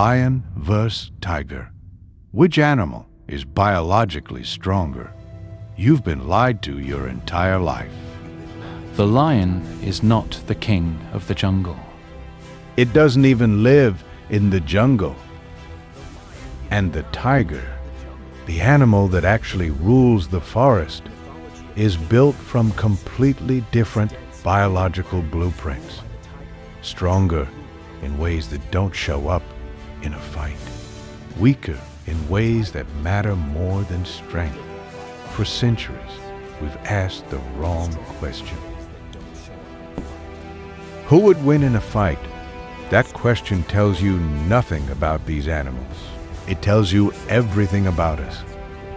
Lion versus tiger. Which animal is biologically stronger? You've been lied to your entire life. The lion is not the king of the jungle. It doesn't even live in the jungle. And the tiger, the animal that actually rules the forest, is built from completely different biological blueprints. Stronger in ways that don't show up in a fight. Weaker in ways that matter more than strength. For centuries, we've asked the wrong question. Who would win in a fight? That question tells you nothing about these animals. It tells you everything about us.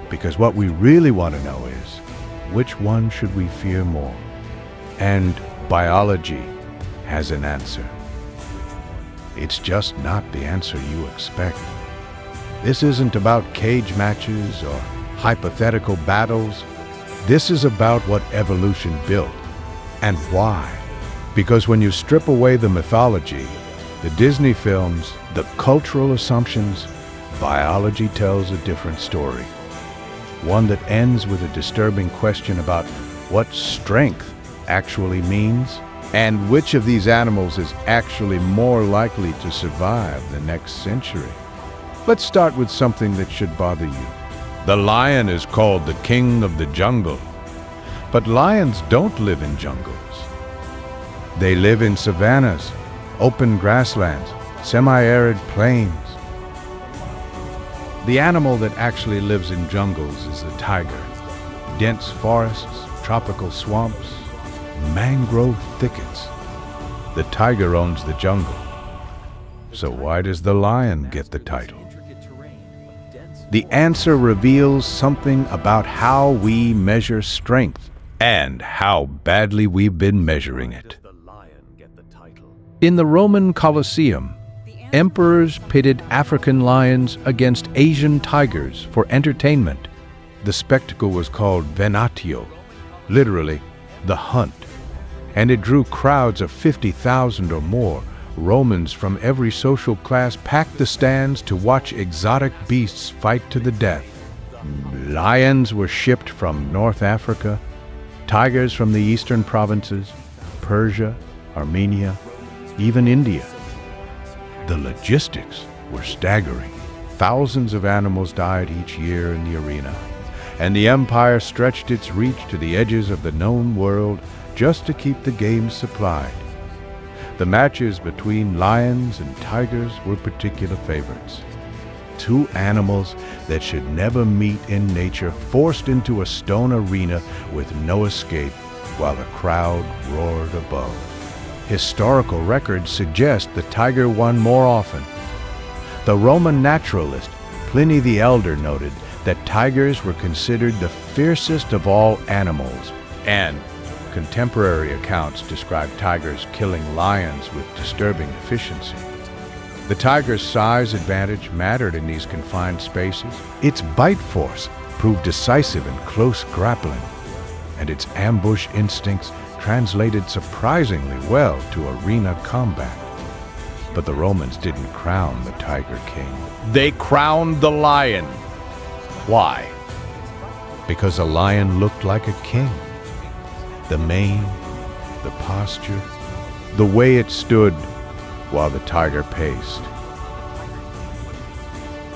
Because what we really want to know is, which one should we fear more? And biology has an answer. It's just not the answer you expect. This isn't about cage matches or hypothetical battles. This is about what evolution built. And why? Because when you strip away the mythology, the Disney films, the cultural assumptions, biology tells a different story. One that ends with a disturbing question about what strength actually means and which of these animals is actually more likely to survive the next century. Let's start with something that should bother you. The lion is called the king of the jungle. But lions don't live in jungles. They live in savannas, open grasslands, semi-arid plains. The animal that actually lives in jungles is the tiger. Dense forests, tropical swamps, mangrove thickets. The tiger owns the jungle. So why does the lion get the title? The answer reveals something about how we measure strength and how badly we've been measuring it. In the Roman Colosseum, emperors pitted African lions against Asian tigers for entertainment. The spectacle was called venatio, literally, the hunt, and it drew crowds of 50,000 or more. Romans from every social class packed the stands to watch exotic beasts fight to the death. Lions were shipped from North Africa, tigers from the eastern provinces, Persia, Armenia, even India. The logistics were staggering. Thousands of animals died each year in the arena, and the empire stretched its reach to the edges of the known world just to keep the games supplied. The matches between lions and tigers were particular favorites. Two animals that should never meet in nature forced into a stone arena with no escape while the crowd roared above. Historical records suggest the tiger won more often. The Roman naturalist Pliny the Elder noted that tigers were considered the fiercest of all animals, and contemporary accounts describe tigers killing lions with disturbing efficiency. The tiger's size advantage mattered in these confined spaces. Its bite force proved decisive in close grappling, and its ambush instincts translated surprisingly well to arena combat. But the Romans didn't crown the tiger king. They crowned the lion. Why? Because a lion looked like a king. The mane, the posture, the way it stood while the tiger paced.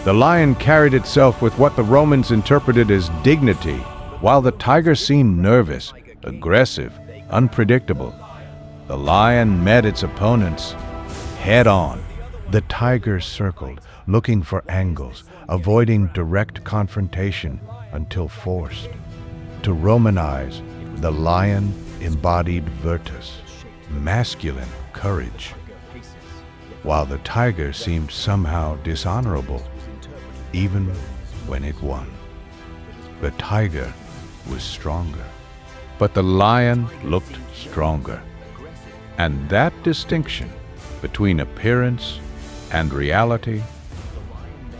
The lion carried itself with what the Romans interpreted as dignity, while the tiger seemed nervous, aggressive, unpredictable. The lion met its opponents head on. The tiger circled, looking for angles, avoiding direct confrontation until forced. To Romanize, the lion embodied virtus, masculine courage, while the tiger seemed somehow dishonorable, even when it won. The tiger was stronger, but the lion looked stronger. And that distinction between appearance and reality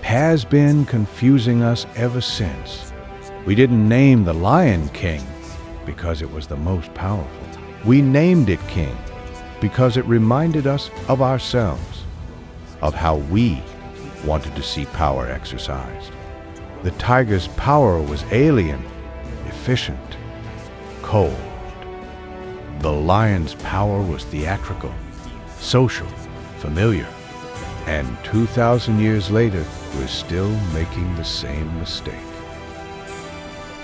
has been confusing us ever since. We didn't name the Lion King because it was the most powerful. We named it King because it reminded us of ourselves, of how we wanted to see power exercised. The tiger's power was alien, efficient, cold. The lion's power was theatrical, social, familiar. And 2,000 years later, we're still making the same mistake.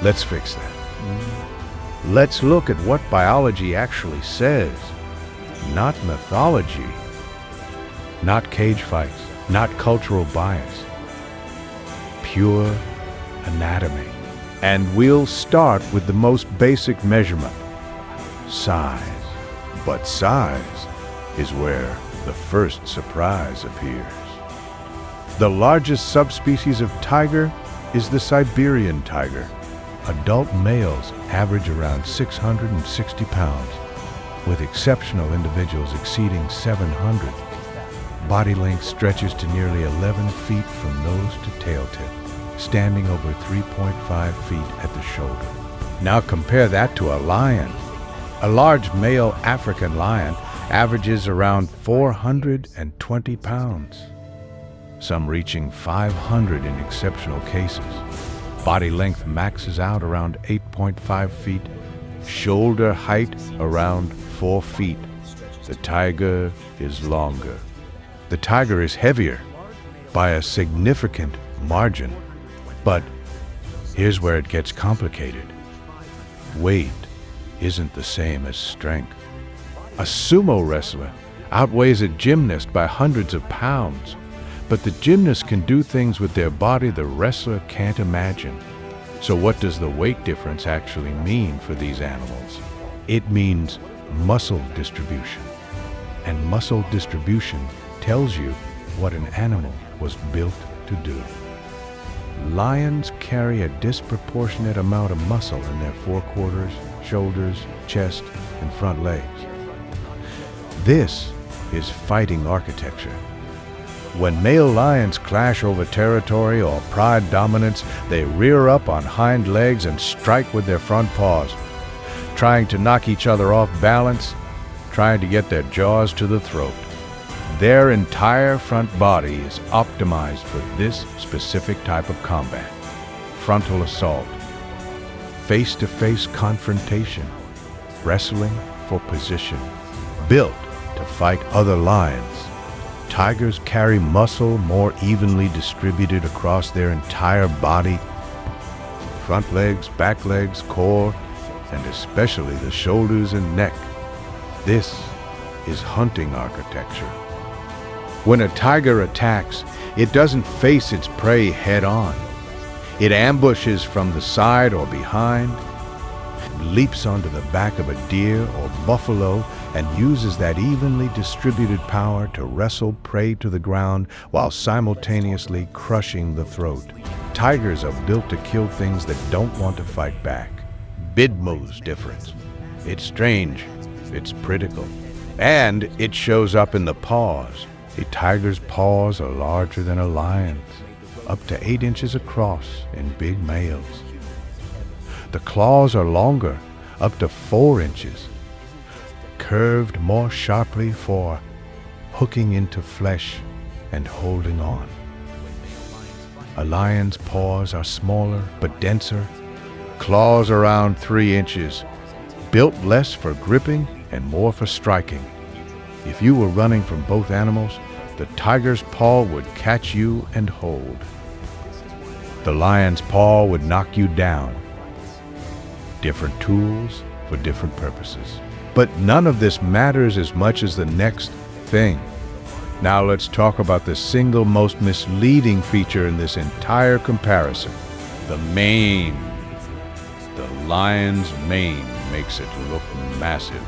Let's fix that. Let's look at what biology actually says, not mythology, not cage fights, not cultural bias, pure anatomy. And we'll start with the most basic measurement, size. But size is where the first surprise appears. The largest subspecies of tiger is the Siberian tiger. Adult males average around 660 pounds, with exceptional individuals exceeding 700. Body length stretches to nearly 11 feet from nose to tail tip, standing over 3.5 feet at the shoulder. Now compare that to a lion. A large male African lion averages around 420 pounds, some reaching 500 in exceptional cases. Body length maxes out around 8.5 feet, shoulder height around 4 feet. The tiger is longer. The tiger is heavier by a significant margin. But here's where it gets complicated. Weight isn't the same as strength. A sumo wrestler outweighs a gymnast by hundreds of pounds, but the gymnast can do things with their body the wrestler can't imagine. So what does the weight difference actually mean for these animals? It means muscle distribution. And muscle distribution tells you what an animal was built to do. Lions carry a disproportionate amount of muscle in their forequarters, shoulders, chest, and front legs. This is fighting architecture. When male lions clash over territory or pride dominance, they rear up on hind legs and strike with their front paws, trying to knock each other off balance, trying to get their jaws to the throat. Their entire front body is optimized for this specific type of combat. Frontal assault, face-to-face confrontation, wrestling for position, built to fight other lions. Tigers carry muscle more evenly distributed across their entire body. Front legs, back legs, core, and especially the shoulders and neck. This is hunting architecture. When a tiger attacks, it doesn't face its prey head-on. It ambushes from the side or behind, leaps onto the back of a deer or buffalo, and uses that evenly distributed power to wrestle prey to the ground while simultaneously crushing the throat. Tigers are built to kill things that don't want to fight back. Bidmo's difference. It's strange, it's critical, and it shows up in the paws. A tiger's paws are larger than a lion's, up to 8 inches across in big males. The claws are longer, up to 4 inches, curved more sharply for hooking into flesh and holding on. A lion's paws are smaller but denser, claws around 3 inches, built less for gripping and more for striking. If you were running from both animals, the tiger's paw would catch you and hold. The lion's paw would knock you down. Different tools for different purposes. But none of this matters as much as the next thing. Now let's talk about the single most misleading feature in this entire comparison. The mane. The lion's mane makes it look massive.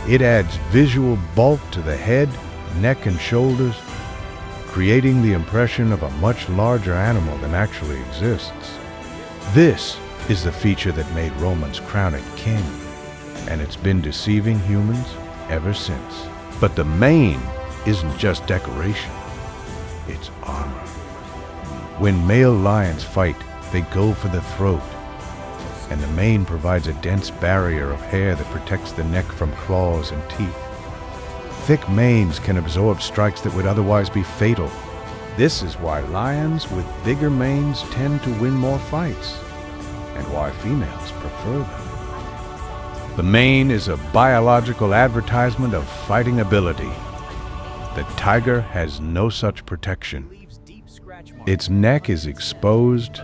It adds visual bulk to the head, neck, and shoulders, creating the impression of a much larger animal than actually exists. This is the feature that made Romans crown it king, and it's been deceiving humans ever since. But the mane isn't just decoration, it's armor. When male lions fight, they go for the throat, and the mane provides a dense barrier of hair that protects the neck from claws and teeth. Thick manes can absorb strikes that would otherwise be fatal. This is why lions with bigger manes tend to win more fights, and why females prefer them. The mane is a biological advertisement of fighting ability. The tiger has no such protection. Its neck is exposed,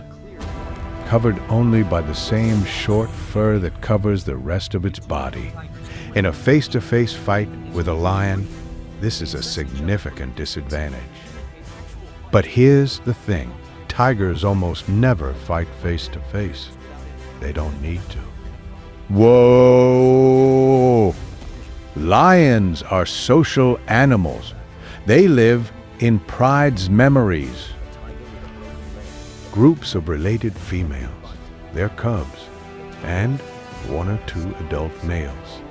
covered only by the same short fur that covers the rest of its body. In a face-to-face fight with a lion, this is a significant disadvantage. But here's the thing. Tigers almost never fight face-to-face. They don't need to. Whoa! Lions are social animals. They live in pride's memories. Groups of related females, their cubs, and one or two adult males.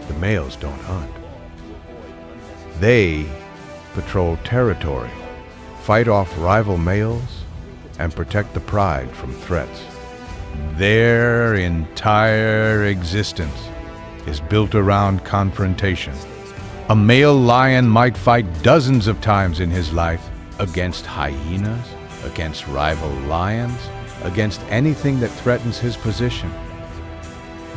The males don't hunt. They patrol territory, fight off rival males, and protect the pride from threats. Their entire existence is built around confrontation. A male lion might fight dozens of times in his life against hyenas, against rival lions, against anything that threatens his position.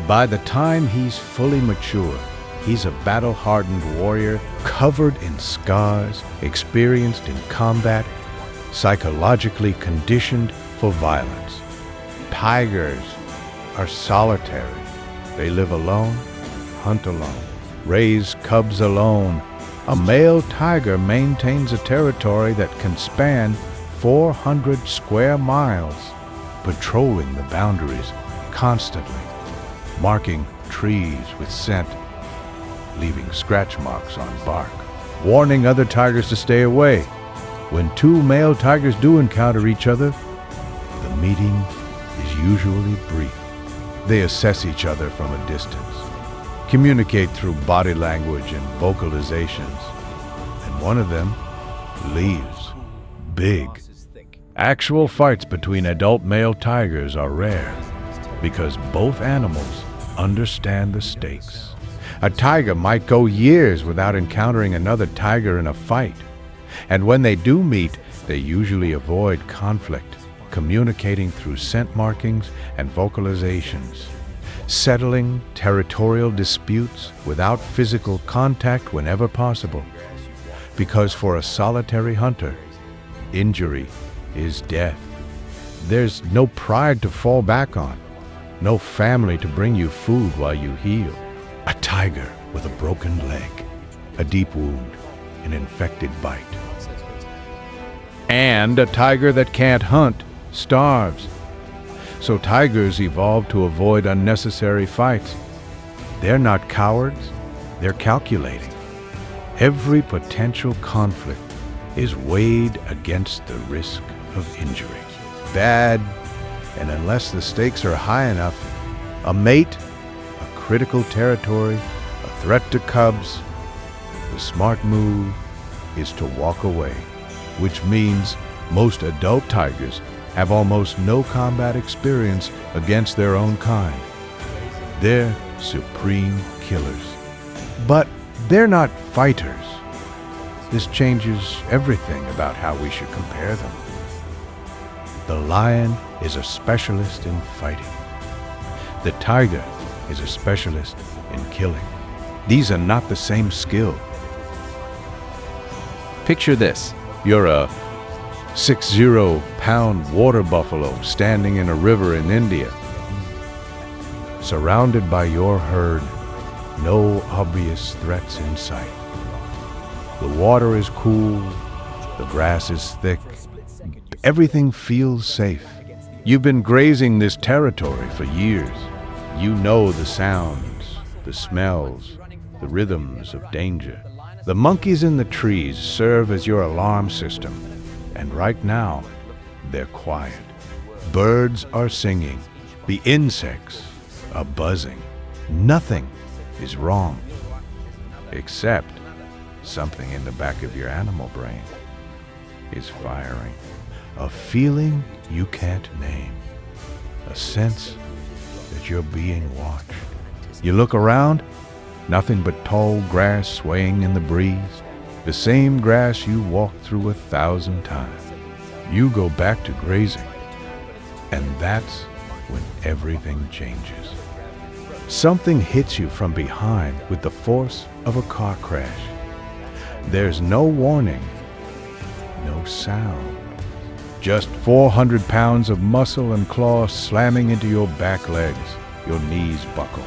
By the time he's fully mature, he's a battle-hardened warrior, covered in scars, experienced in combat, psychologically conditioned for violence. Tigers are solitary. They live alone, hunt alone, raise cubs alone. A male tiger maintains a territory that can span 400 square miles, patrolling the boundaries constantly, marking trees with scent, leaving scratch marks on bark, warning other tigers to stay away. When two male tigers do encounter each other, the meeting is usually brief. They assess each other from a distance, communicate through body language and vocalizations, and one of them leaves big. Actual fights between adult male tigers are rare because both animals understand the stakes. A tiger might go years without encountering another tiger in a fight, and when they do meet, they usually avoid conflict, communicating through scent markings and vocalizations, settling territorial disputes without physical contact whenever possible. Because for a solitary hunter, injury is death. There's no pride to fall back on, no family to bring you food while you heal. A tiger with a broken leg, a deep wound, an infected bite. And a tiger that can't hunt starves. So tigers evolved to avoid unnecessary fights. They're not cowards, they're calculating. Every potential conflict is weighed against the risk of injury. Bad, and unless the stakes are high enough, a mate, a critical territory, a threat to cubs, the smart move is to walk away, which means most adult tigers have almost no combat experience against their own kind. They're supreme killers. But they're not fighters. This changes everything about how we should compare them. The lion is a specialist in fighting. The tiger is a specialist in killing. These are not the same skill. Picture this. You're a 60-pound water buffalo standing in a river in India. Surrounded by your herd, no obvious threats in sight. The water is cool, the grass is thick, everything feels safe. You've been grazing this territory for years. You know the sounds, the smells, the rhythms of danger. The monkeys in the trees serve as your alarm system, and right now, they're quiet. Birds are singing, the insects are buzzing. Nothing is wrong, except something in the back of your animal brain is firing. A feeling you can't name. A sense that you're being watched. You look around, nothing but tall grass swaying in the breeze. The same grass you walked through 1,000 times. You go back to grazing, and that's when everything changes. Something hits you from behind with the force of a car crash. There's no warning, no sound. Just 400 pounds of muscle and claw slamming into your back legs. Your knees buckle.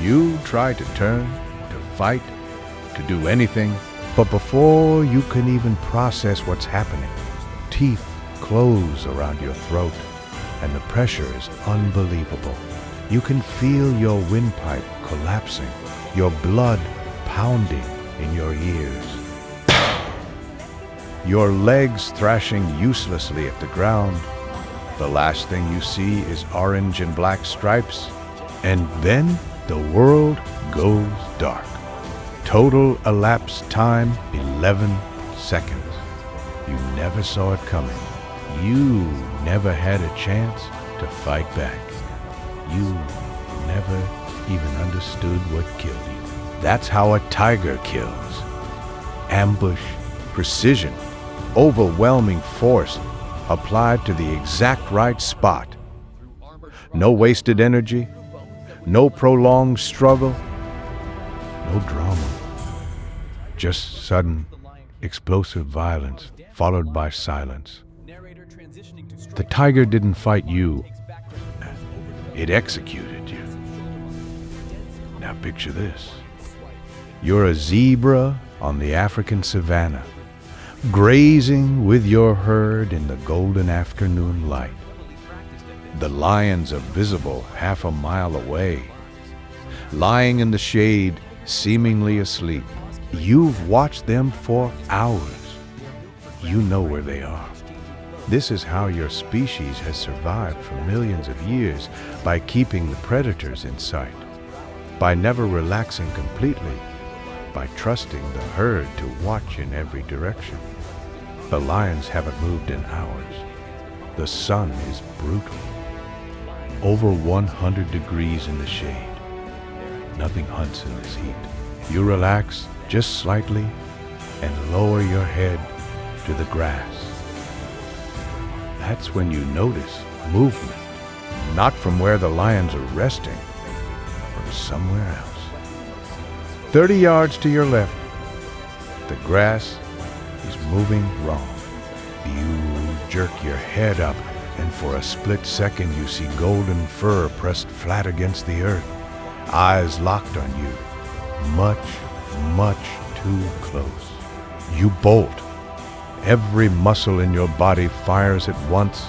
You try to turn, to fight, to do anything, but before you can even process what's happening, teeth close around your throat, and the pressure is unbelievable. You can feel your windpipe collapsing, your blood pounding in your ears. Your legs thrashing uselessly at the ground. The last thing you see is orange and black stripes, and then the world goes dark. Total elapsed time, 11 seconds. You never saw it coming. You never had a chance to fight back. You never even understood what killed you. That's how a tiger kills. Ambush, precision, overwhelming force applied to the exact right spot. No wasted energy, no prolonged struggle, no drama. Just sudden, explosive violence followed by silence. The tiger didn't fight you. It executed you. Now picture this. You're a zebra on the African savanna, grazing with your herd in the golden afternoon light. The lions are visible half a mile away, lying in the shade, seemingly asleep. You've watched them for hours. You know where they are. This is how your species has survived for millions of years, by keeping the predators in sight, by never relaxing completely, by trusting the herd to watch in every direction. The lions haven't moved in hours. The sun is brutal. Over 100 degrees in the shade. Nothing hunts in this heat. You relax just slightly and lower your head to the grass. That's when you notice movement, not from where the lions are resting, from somewhere else. 30 yards to your left, the grass is moving wrong. You jerk your head up, and for a split second you see golden fur pressed flat against the earth, eyes locked on you, much, much too close. You bolt. Every muscle in your body fires at once,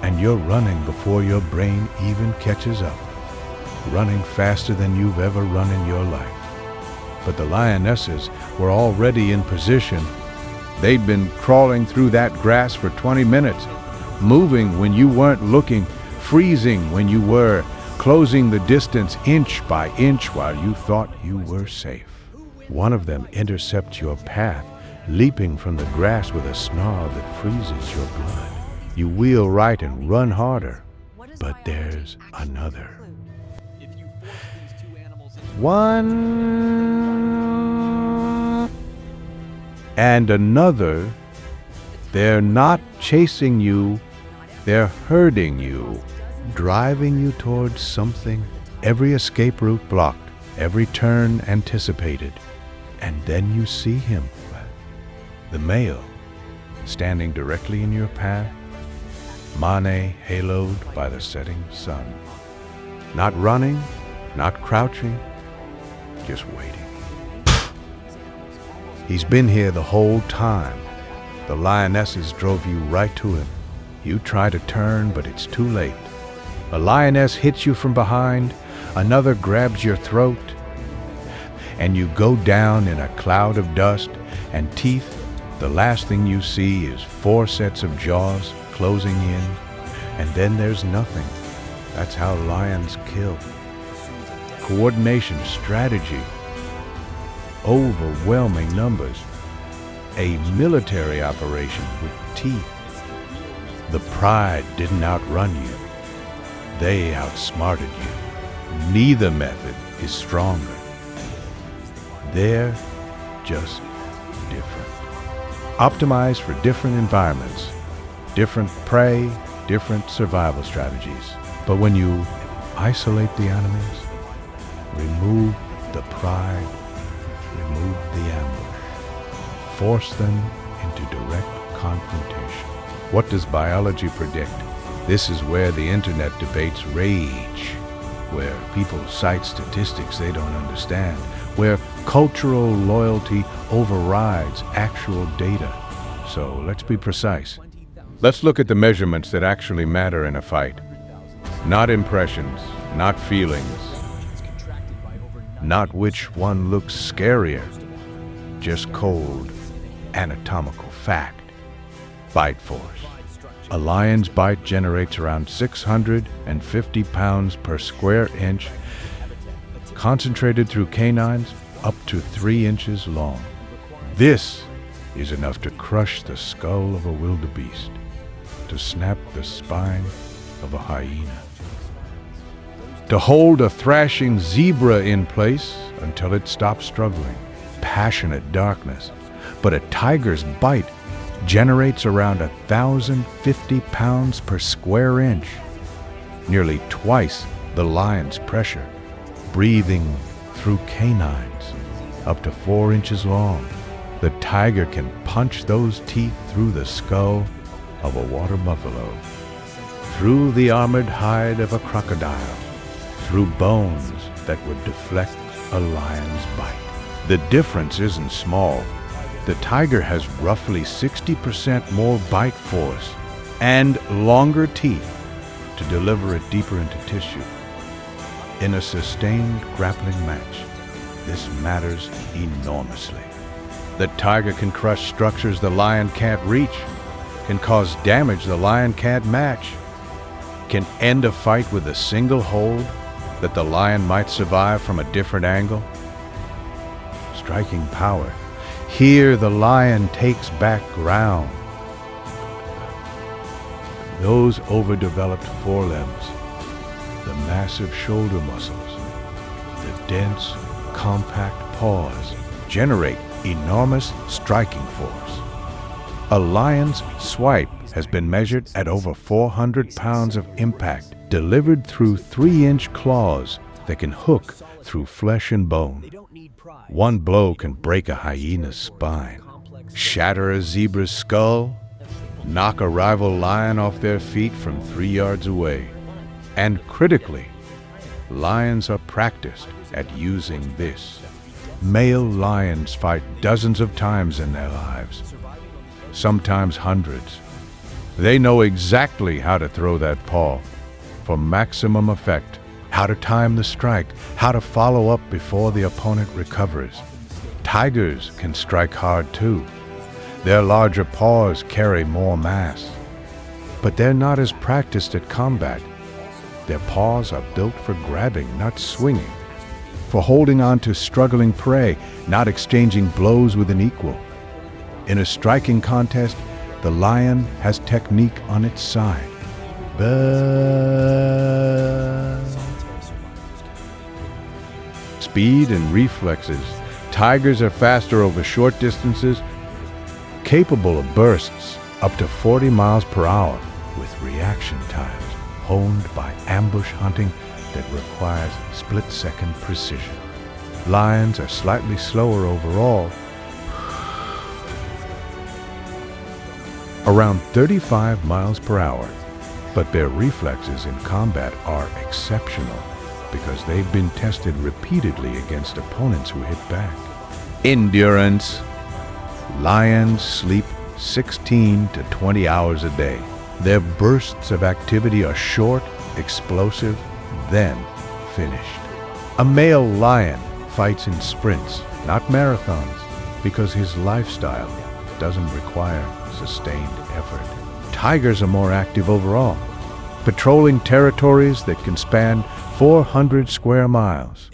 and you're running before your brain even catches up, running faster than you've ever run in your life. But the lionesses were already in position. They'd been crawling through that grass for 20 minutes, moving when you weren't looking, freezing when you were, closing the distance inch by inch while you thought you were safe. One of them intercepts your path, leaping from the grass with a snarl that freezes your blood. You wheel right and run harder, but there's another. One and another. They're not chasing you, they're herding you, driving you towards something. Every escape route blocked, every turn anticipated. And then you see him, the male, standing directly in your path, Mane haloed by the setting sun. Not running, not crouching, just waiting. He's been here the whole time. The lionesses drove you right to him. You try to turn, but it's too late. A lioness hits you from behind, another grabs your throat, and you go down in a cloud of dust and teeth. The last thing you see is 4 sets of jaws closing in, and then there's nothing. That's how lions kill. Coordination, strategy, overwhelming numbers. A military operation with teeth. The pride didn't outrun you. They outsmarted you. Neither method is stronger. There just different. Optimized for different environments, different prey, different survival strategies. But when you isolate the enemies, remove the pride, remove the ambush, force them into direct confrontation. What does biology predict? This is where the internet debates rage, where people cite statistics they don't understand, where cultural loyalty overrides actual data. So let's be precise. Let's look at the measurements that actually matter in a fight. Not impressions, not feelings, not which one looks scarier, just cold, anatomical fact. Bite force. A lion's bite generates around 650 pounds per square inch, concentrated through canines up to 3 inches long. This is enough to crush the skull of a wildebeest, to snap the spine of a hyena, to hold a thrashing zebra in place until it stops struggling. Passionate darkness. But a tiger's bite generates around 1,050 pounds per square inch, nearly twice the lion's pressure, breathing through canines up to 4 inches long. The tiger can punch those teeth through the skull of a water buffalo, through the armored hide of a crocodile, through bones that would deflect a lion's bite. The difference isn't small. The tiger has roughly 60% more bite force and longer teeth to deliver it deeper into tissue. In a sustained grappling match, this matters enormously. The tiger can crush structures the lion can't reach, can cause damage the lion can't match, can end a fight with a single hold that the lion might survive from a different angle. Striking power. Here the lion takes back ground. Those overdeveloped forelimbs, the massive shoulder muscles, the dense, compact paws generate enormous striking force. A lion's swipe has been measured at over 400 pounds of impact, delivered through 3-inch claws that can hook through flesh and bone. One blow can break a hyena's spine, shatter a zebra's skull, knock a rival lion off their feet from 3 yards away. And critically, lions are practiced at using this. Male lions fight dozens of times in their lives, sometimes hundreds. They know exactly how to throw that paw for maximum effect, how to time the strike, how to follow up before the opponent recovers. Tigers can strike hard too. Their larger paws carry more mass. But they're not as practiced at combat. Their paws are built for grabbing, not swinging, for holding on to struggling prey, not exchanging blows with an equal. In a striking contest, the lion has technique on its side. But speed and reflexes. Tigers are faster over short distances, capable of bursts up to 40 miles per hour, with reaction times honed by ambush hunting that requires split-second precision. Lions are slightly slower overall, around 35 miles per hour, but their reflexes in combat are exceptional because they've been tested repeatedly against opponents who hit back. Endurance. Lions sleep 16 to 20 hours a day. Their bursts of activity are short, explosive, then finished. A male lion fights in sprints, not marathons, because his lifestyle doesn't require sustained effort. Tigers are more active overall, patrolling territories that can span 400 square miles,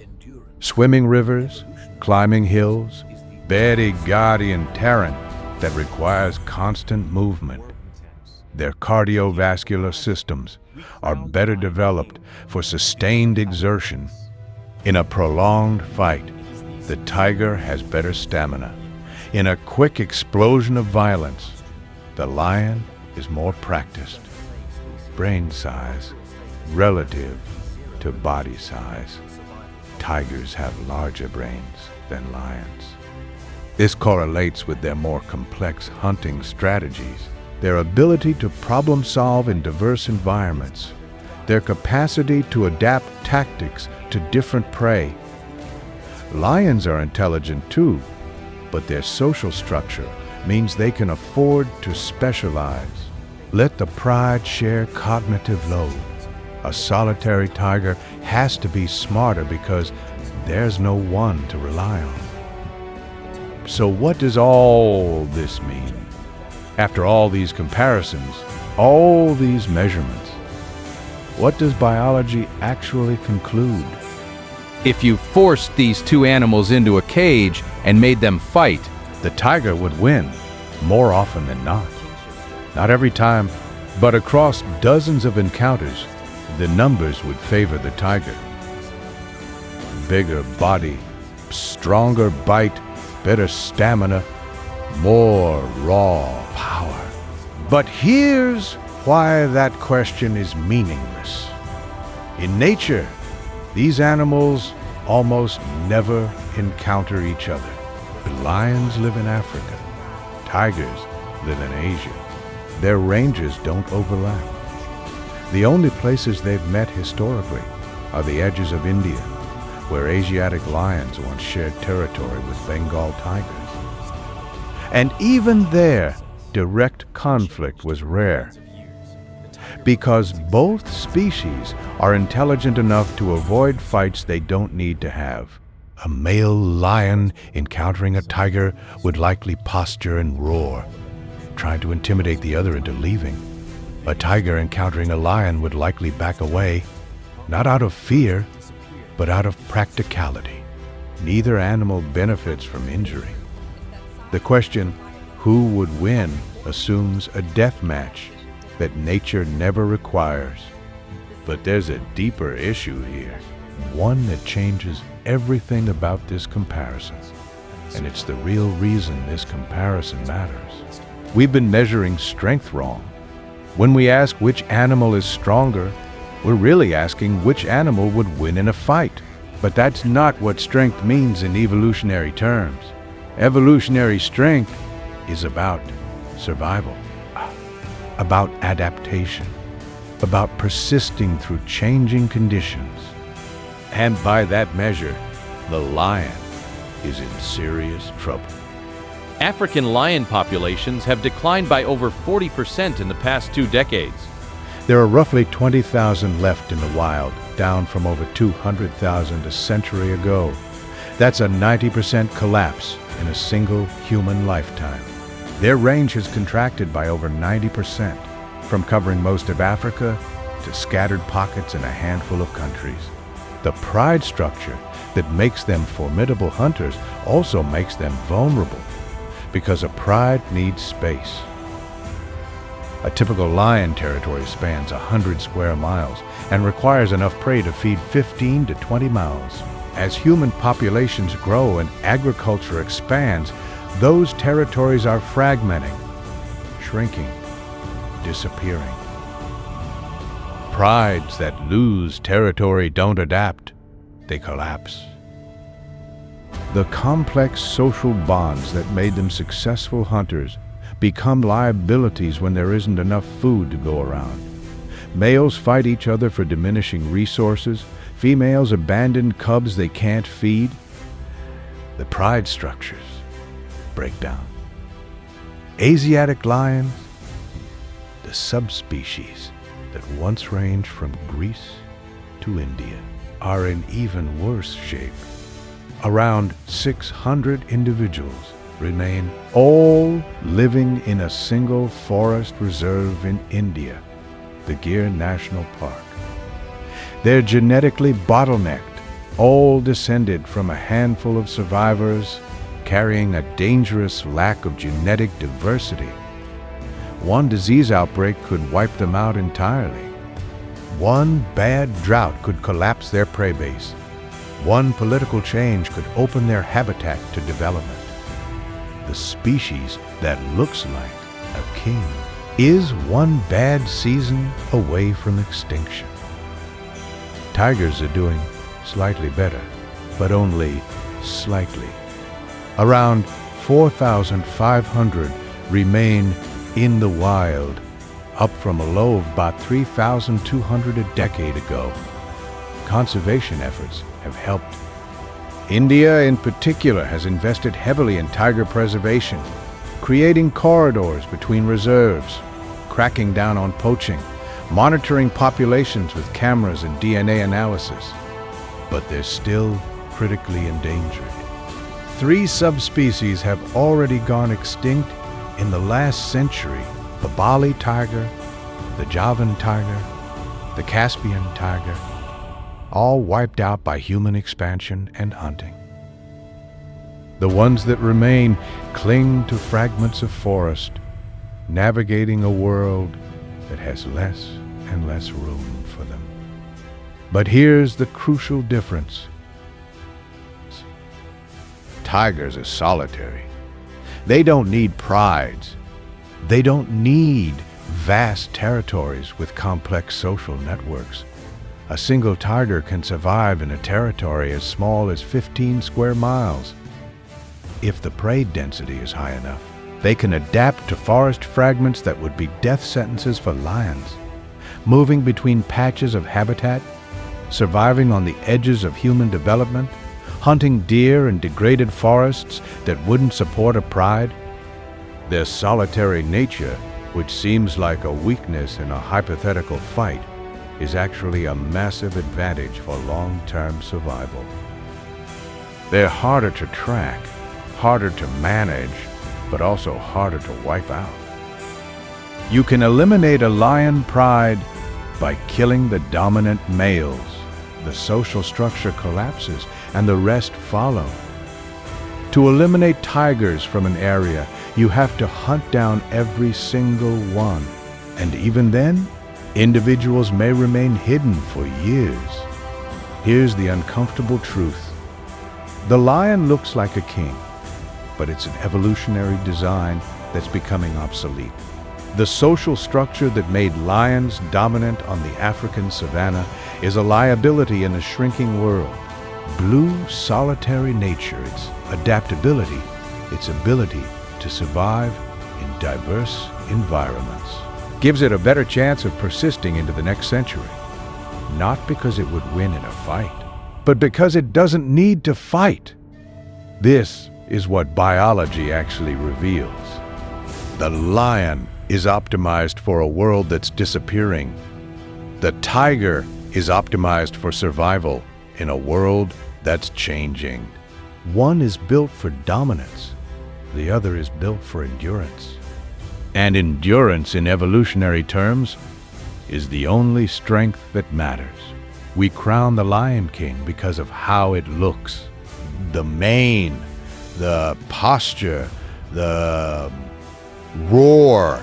swimming rivers, climbing hills, very guardian terrain that requires constant movement. Their cardiovascular systems are better developed for sustained exertion. In a prolonged fight, the tiger has better stamina, In a quick explosion of violence, the lion is more practiced. Brain size relative to body size. Tigers have larger brains than lions. This correlates with their more complex hunting strategies, their ability to problem solve in diverse environments, their capacity to adapt tactics to different prey. Lions are intelligent too, but their social structure means they can afford to specialize. Let the pride share cognitive load. A solitary tiger has to be smarter because there's no one to rely on. So what does all this mean? After all these comparisons, all these measurements, what does biology actually conclude? If you forced these two animals into a cage and made them fight, The tiger would win more often than not. Not every time, but across dozens of encounters, the numbers would favor the tiger. Bigger body, stronger bite, better stamina, more raw power. But here's why that question is meaningless. In nature, these animals almost never encounter each other. The lions live in Africa. Tigers live in Asia. Their ranges don't overlap. The only places they've met historically are the edges of India, where Asiatic lions once shared territory with Bengal tigers. And even there, direct conflict was rare, because both species are intelligent enough to avoid fights they don't need to have. A male lion encountering a tiger would likely posture and roar, trying to intimidate the other into leaving. A tiger encountering a lion would likely back away, not out of fear, but out of practicality. Neither animal benefits from injury. The question, who would win, assumes a death match that nature never requires. But there's a deeper issue here, one that changes everything about this comparison. And it's the real reason this comparison matters. We've been measuring strength wrong. When we ask which animal is stronger, we're really asking which animal would win in a fight. But that's not what strength means in evolutionary terms. Evolutionary strength is about survival, about adaptation, about persisting through changing conditions. And by that measure, the lion is in serious trouble. African lion populations have declined by over 40% in the past 2 decades. There are roughly 20,000 left in the wild, down from over 200,000 a century ago. That's a 90% collapse in a single human lifetime. Their range has contracted by over 90%, from covering most of Africa to scattered pockets in a handful of countries. The pride structure that makes them formidable hunters also makes them vulnerable, because a pride needs space. A typical lion territory spans 100 square miles and requires enough prey to feed 15 to 20 mouths. As human populations grow and agriculture expands, those territories are fragmenting, shrinking, disappearing. Prides that lose territory don't adapt, they collapse. The complex social bonds that made them successful hunters become liabilities when there isn't enough food to go around. Males fight each other for diminishing resources. Females abandon cubs they can't feed. The pride structures break down. Asiatic lions, the subspecies that once ranged from Greece to India, are in even worse shape. Around 600 individuals remain, all living in a single forest reserve in India, the Gir National Park. They're genetically bottlenecked, all descended from a handful of survivors carrying a dangerous lack of genetic diversity. One disease outbreak could wipe them out entirely. One bad drought could collapse their prey base. One political change could open their habitat to development. the species that looks like a king, is one bad season away from extinction. Tigers are doing slightly better, but only slightly. Around 4,500 remain in the wild, up from a low of about 3,200 a decade ago. Conservation efforts have helped. India in particular has invested heavily in tiger preservation, creating corridors between reserves, cracking down on poaching, monitoring populations with cameras and DNA analysis. But they're still critically endangered. 3 subspecies have already gone extinct in the last century: the Bali tiger, the Javan tiger, the Caspian tiger, all wiped out by human expansion and hunting. The ones that remain cling to fragments of forest, navigating a world that has less and less room for them. But here's the crucial difference. Tigers are solitary. They don't need prides. They don't need vast territories with complex social networks. A single tiger can survive in a territory as small as 15 square miles. If the prey density is high enough, they can adapt to forest fragments that would be death sentences for lions, moving between patches of habitat, surviving on the edges of human development, hunting deer in degraded forests that wouldn't support a pride. Their solitary nature, which seems like a weakness in a hypothetical fight, is actually a massive advantage for long-term survival. They're harder to track, harder to manage, but also harder to wipe out. You can eliminate a lion pride by killing the dominant males. The social structure collapses and the rest follow. To eliminate tigers from an area, you have to hunt down every single one. And even then, individuals may remain hidden for years. Here's the uncomfortable truth. The lion looks like a king, but it's an evolutionary design that's becoming obsolete. The social structure that made lions dominant on the African savanna is a liability in a shrinking world. Blue, solitary nature, its adaptability, its ability to survive in diverse environments, gives it a better chance of persisting into the next century. Not because it would win in a fight, but because it doesn't need to fight. This is what biology actually reveals. The lion is optimized for a world that's disappearing. The tiger is optimized for survival in a world that's changing. One is built for dominance, the other is built for endurance. And endurance in evolutionary terms is the only strength that matters. We crown the Lion King because of how it looks. The mane, the posture, the roar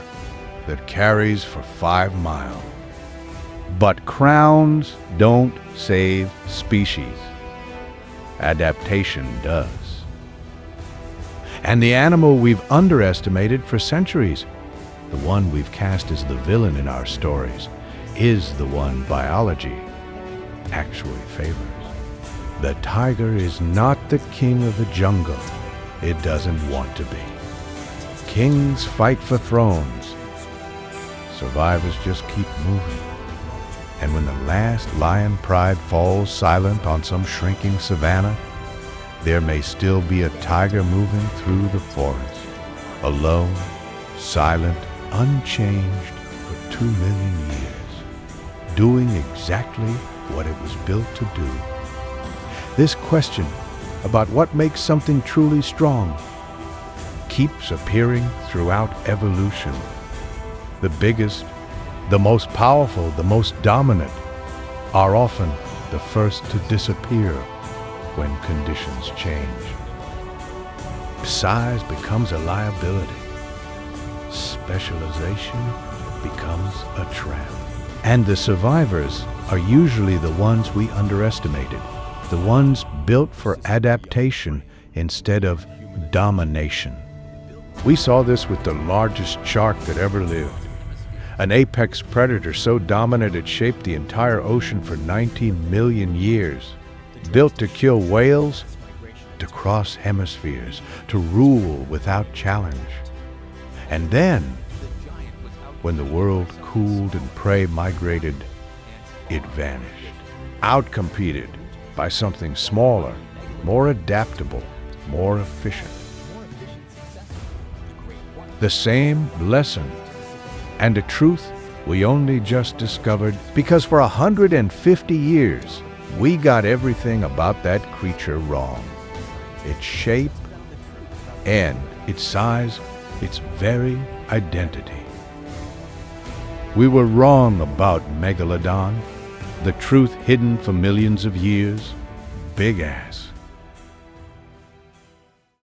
that carries for 5 miles. But crowns don't save species. Adaptation does. And the animal we've underestimated for centuries, the one we've cast as the villain in our stories, is the one biology actually favors. The tiger is not the king of the jungle. It doesn't want to be. Kings fight for thrones. Survivors just keep moving. And when the last lion pride falls silent on some shrinking savanna, there may still be a tiger moving through the forest, alone, silent, unchanged for 2 million years, doing exactly what it was built to do. This question about what makes something truly strong keeps appearing throughout evolution. The biggest, the most powerful, the most dominant are often the first to disappear when conditions change. Size becomes a liability. Specialization becomes a trap. And the survivors are usually the ones we underestimated, the ones built for adaptation instead of domination. We saw this with the largest shark that ever lived. An apex predator so dominant it shaped the entire ocean for 19 million years. Built to kill whales, to cross hemispheres, to rule without challenge. And then, when the world cooled and prey migrated, it vanished, outcompeted by something smaller, more adaptable, more efficient. The same lesson, and a truth we only just discovered because for 150 years we got everything about that creature wrong. Its shape and its size, its very identity. We were wrong about Megalodon, the truth hidden for millions of years, big ass.